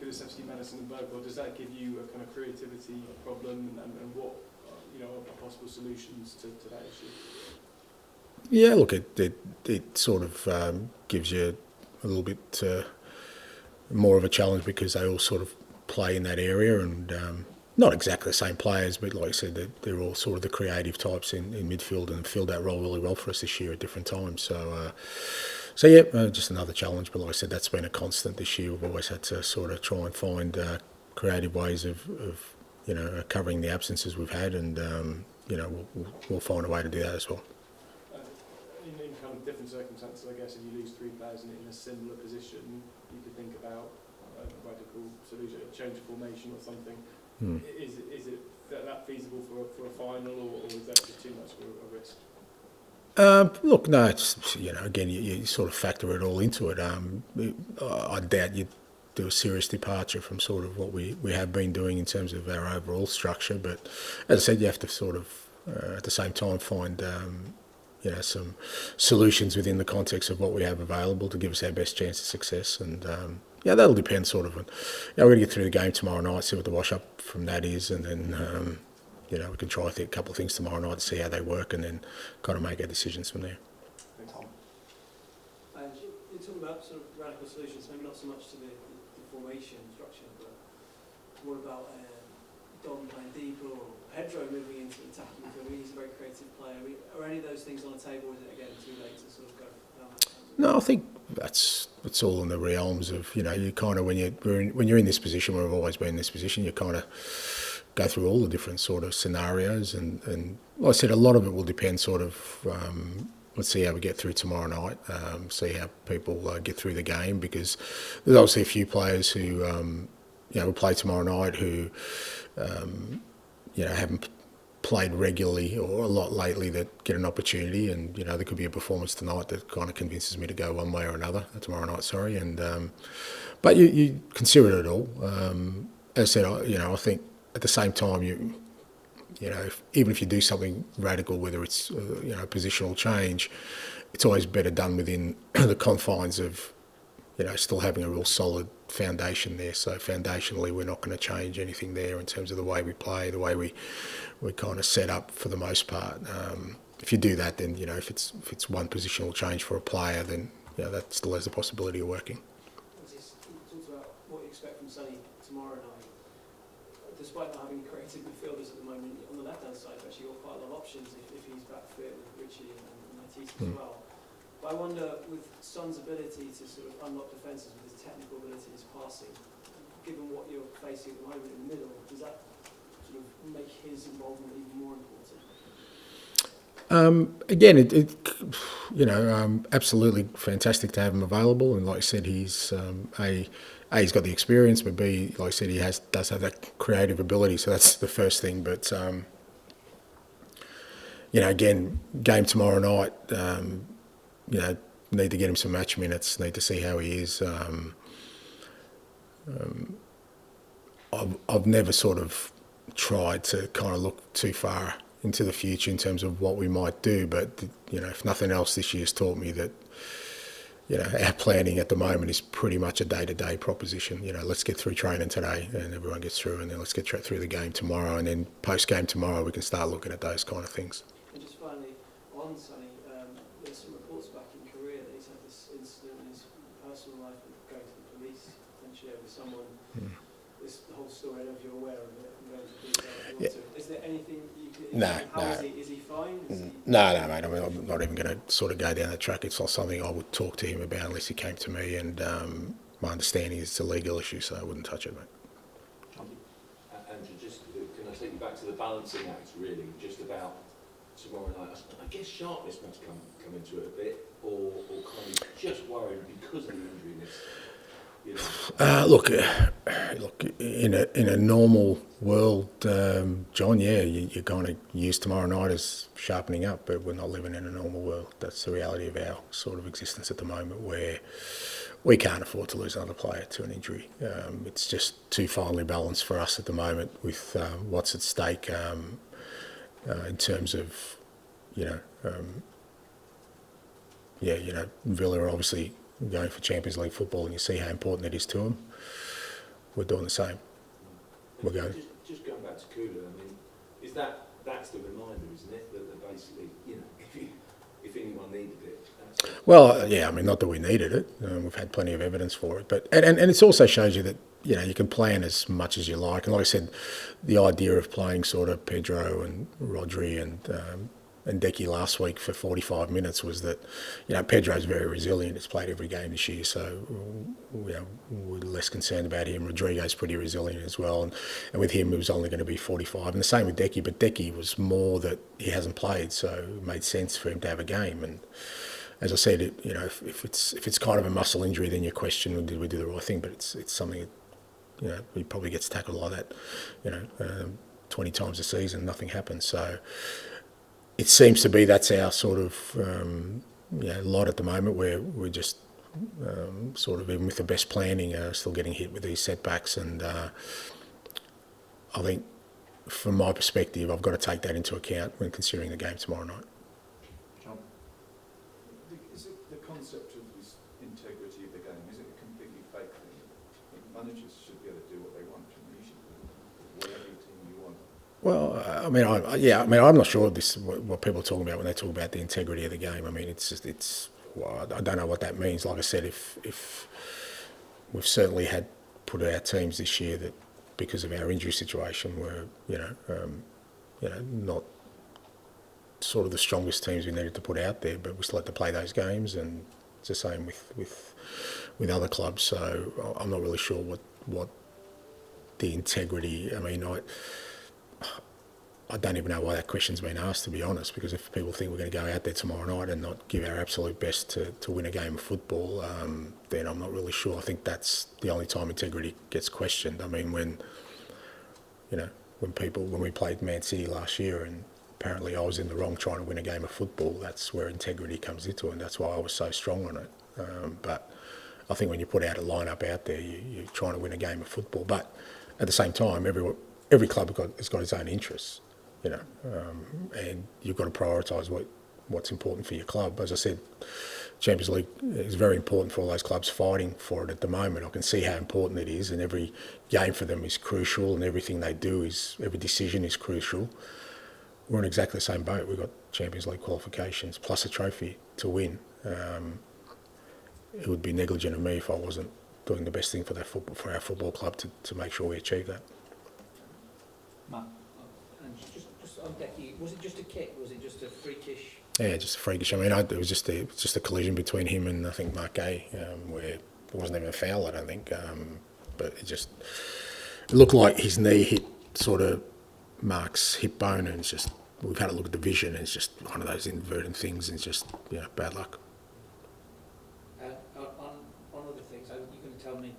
Kulusevski, Madison, and Bergwijn, does that give you a kind of creativity problem, and what are possible solutions to that issue? Yeah, look, it sort of gives you a little bit more of a challenge because they all sort of play in that area, and not exactly the same players, but like I said, they're all sort of the creative types in midfield and filled that role really well for us this year at different times. So yeah, just another challenge. But like I said, that's been a constant this year. We've always had to sort of try and find creative ways of covering the absences we've had, and we'll find a way to do that as well. In kind of different circumstances, I guess, if you lose 3 players in a similar position, you could think about a radical solution, a change of formation or something. Is it that feasible for a final, or is that just too much of a risk? Look, no, it's, again, you sort of factor it all into it. I doubt you'd do a serious departure from sort of what we have been doing in terms of our overall structure. But as I said, you have to sort of, at the same time, find some solutions within the context of what we have available to give us our best chance of success. And that'll depend sort of on, we're going to get through the game tomorrow night, see what the wash up from that is, and then we can try a couple of things tomorrow night to see how they work, and then kind of make our decisions from there. Thanks, Tom. You're talking about sort of radical solutions, maybe not so much to the formation structure, but what about Don playing deeper, or Pedro moving into attacking midfield? He's a very creative player. Are any of those things on the table, or is it again too late to sort of go down that path? No, I think it's all in the realms of, you kind of, when you're in this position, we've always been in this position, you kind of go through all the different sort of scenarios, and like I said, a lot of it will depend sort of, let's see how we get through tomorrow night, see how people get through the game, because there's obviously a few players who, will play tomorrow night who, haven't played regularly or a lot lately that get an opportunity, and there could be a performance tonight that kind of convinces me to go one way or another tomorrow night. And but you consider it all. As I said, I think at the same time, even if you do something radical, whether it's positional change, it's always better done within the confines of still having a real solid foundation there. So foundationally, we're not going to change anything there in terms of the way we play, the way we kind of set up for the most part. If you do that, then if it's one positional change for a player, then that still has the possibility of working. You talked about what you expect from Sonny tomorrow night. Despite not having creative midfielders at the moment, on the left-hand side, actually, you've got quite a lot of options if he's back fit with Richie and Matisse as well. But I wonder, with Son's ability to sort of unlock defences with his technical ability, his passing, given what you're facing at the moment in the middle, does that sort of make his involvement even more important? Again, absolutely fantastic to have him available, and like I said, he's he's got the experience, but B, like I said, he does have that creative ability, so that's the first thing. But again, game tomorrow night, need to get him some match minutes, need to see how he is. I've never sort of tried to kind of look too far into the future in terms of what we might do, but if nothing else, this year's taught me that our planning at the moment is pretty much a day-to-day proposition. Let's get through training today, and everyone gets through, and then let's get through the game tomorrow, and then post-game tomorrow we can start looking at those kind of things. And just finally, on Sonny, there's some reports back in Korea that he's had this incident in his personal life of going to the police, potentially over someone. This whole story, I don't know if you're aware of it. I'm going to detail if you want to. Is there anything you can... No. Is he fine? No, mate. I mean, I'm not even going to sort of go down that track. It's not something I would talk to him about unless he came to me, and my understanding is it's a legal issue, so I wouldn't touch it, mate. Andrew, just can I take you back to the balancing act, really, just about tomorrow night? I guess sharpness must come into it a bit, or kind of just worried because of the injury. Look, in a normal world, John, you kind of use tomorrow night as sharpening up, but we're not living in a normal world. That's the reality of our sort of existence at the moment, where we can't afford to lose another player to an injury. It's just too finely balanced for us at the moment with what's at stake in terms of, Villa are obviously going for Champions League football, and you see how important it is to them. we're doing the same. We're going. Just going back to Kula, I mean, that's the reminder, isn't it? That basically, if anyone needed it. Well, yeah, I mean, not that we needed it. We've had plenty of evidence for it, but and it also shows you that you can plan as much as you like. And like I said, the idea of playing sort of Pedro and Rodri and Decky last week for 45 minutes was that, Pedro's very resilient. He's played every game this year, so we're less concerned about him. Rodrigo's pretty resilient as well, and with him it was only going to be 45. And the same with Decky, but Decky was more that he hasn't played, so it made sense for him to have a game. And as I said, if it's kind of a muscle injury, then you question, did we do the right thing? But it's something that, he probably gets tackled like that, 20 times a season, nothing happens. So it seems to be that's our sort of lot at the moment, where we're just sort of, even with the best planning, still getting hit with these setbacks. And I think, from my perspective, I've got to take that into account when considering the game tomorrow night. John? Is it the concept of this integrity of the game, is it a completely fake thing? Managers should be able to do what they want, and you should do whatever team you want. Well, I'm not sure what people are talking about when they talk about the integrity of the game. I mean, I don't know what that means. Like I said, if we've certainly had put our teams this year that, because of our injury situation, were not sort of the strongest teams we needed to put out there, but we still had to play those games, and it's the same with other clubs. So I'm not really sure what the integrity. I mean, I don't even know why that question's been asked, to be honest, because if people think we're going to go out there tomorrow night and not give our absolute best to win a game of football, then I'm not really sure. I think that's the only time integrity gets questioned. I mean, when we played Man City last year and apparently I was in the wrong trying to win a game of football, that's where integrity comes into it, and that's why I was so strong on it. But I think when you put out a lineup out there, you're trying to win a game of football. But at the same time, every club has got its own interests. And you've got to prioritise what's important for your club. As I said, Champions League is very important for all those clubs fighting for it at the moment. I can see how important it is, and every game for them is crucial, and everything they do every decision is crucial. We're in exactly the same boat. We've got Champions League qualifications plus a trophy to win. It would be negligent of me if I wasn't doing the best thing for our football club to make sure we achieve that. Matt? Just on Decky, was it just a kick? Was it just a freakish? Yeah, just a freakish. I mean, it was just a collision between him and I think Mark Gay, where it wasn't even a foul, I don't think. But it looked like his knee hit sort of Mark's hip bone, and it's just, we've had a look at the vision, and it's just one of those inadvertent things, and it's just bad luck. On other things, you're going to tell me.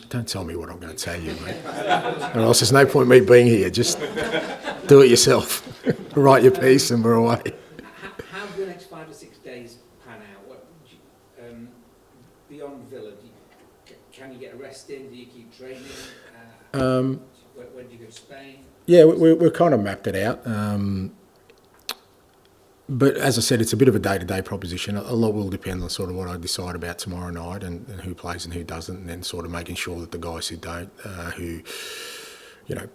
Don't tell me what I'm going to tell you, mate. Or else there's no point me being here. Just do it yourself. Write your piece and we're away. How do the next 5 or 6 days pan out? Beyond Villa, can you get a rest in? Do you keep training? When do you go to Spain? Yeah, we've kind of mapped it out. But as I said, it's a bit of a day-to-day proposition. A lot will depend on sort of what I decide about tomorrow night and who plays and who doesn't, and then sort of making sure that the guys who don't, who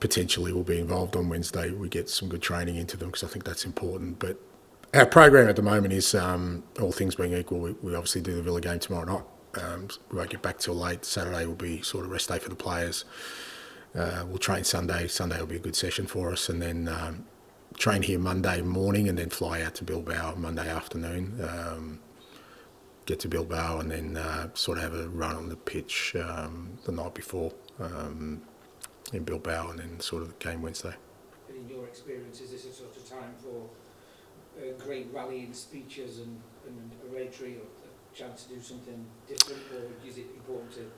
potentially will be involved on Wednesday, we get some good training into them, because I think that's important. But our program at the moment is, all things being equal, we obviously do the Villa game tomorrow night. We won't get back till late. Saturday will be sort of rest day for the players. We'll train Sunday. Sunday will be a good session for us, and then train here Monday morning and then fly out to Bilbao Monday afternoon, get to Bilbao and then sort of have a run on the pitch the night before in Bilbao, and then sort of the game Wednesday. And in your experience, is this a sort of time for great rallying speeches and oratory, or a chance to do something different, or is it important to...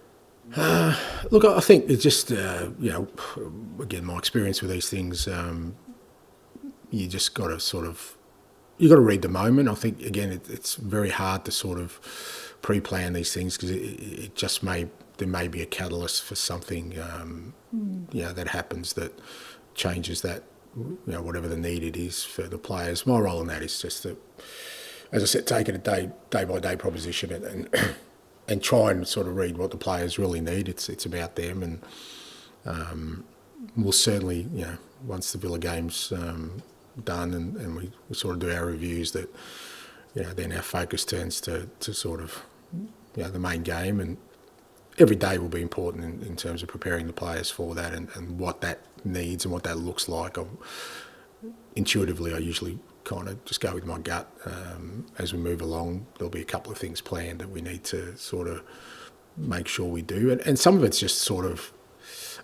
Look, I think it's just, again, my experience with these things, you just got to you've got to read the moment. I think, again, it's very hard to sort of pre-plan these things, because there may be a catalyst for something, that happens that changes that, whatever the need it is for the players. My role in that is just to, as I said, take it a day by day proposition, and and try and sort of read what the players really need. It's about them, and we'll certainly, you know, once the Villa game's done and we sort of do our reviews, that, you know, then our focus turns to sort of, you know, the main game, and every day will be important in terms of preparing the players for that and what that needs and what that looks like. Intuitively, I usually kind of just go with my gut. As we move along, there'll be a couple of things planned that we need to sort of make sure we do. And some of it's just sort of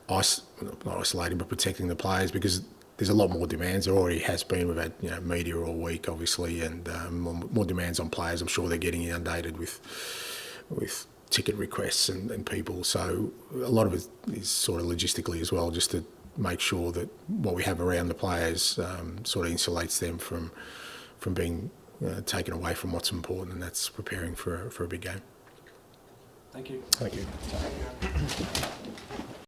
not isolating, but protecting the players, because there's a lot more demands. There already has been. We've had, you know, media all week, obviously, and more demands on players. I'm sure they're getting inundated with ticket requests and people. So a lot of it is sort of logistically as well, just to make sure that what we have around the players sort of insulates them from being taken away from what's important, and that's preparing for a big game. Thank you. Thank you.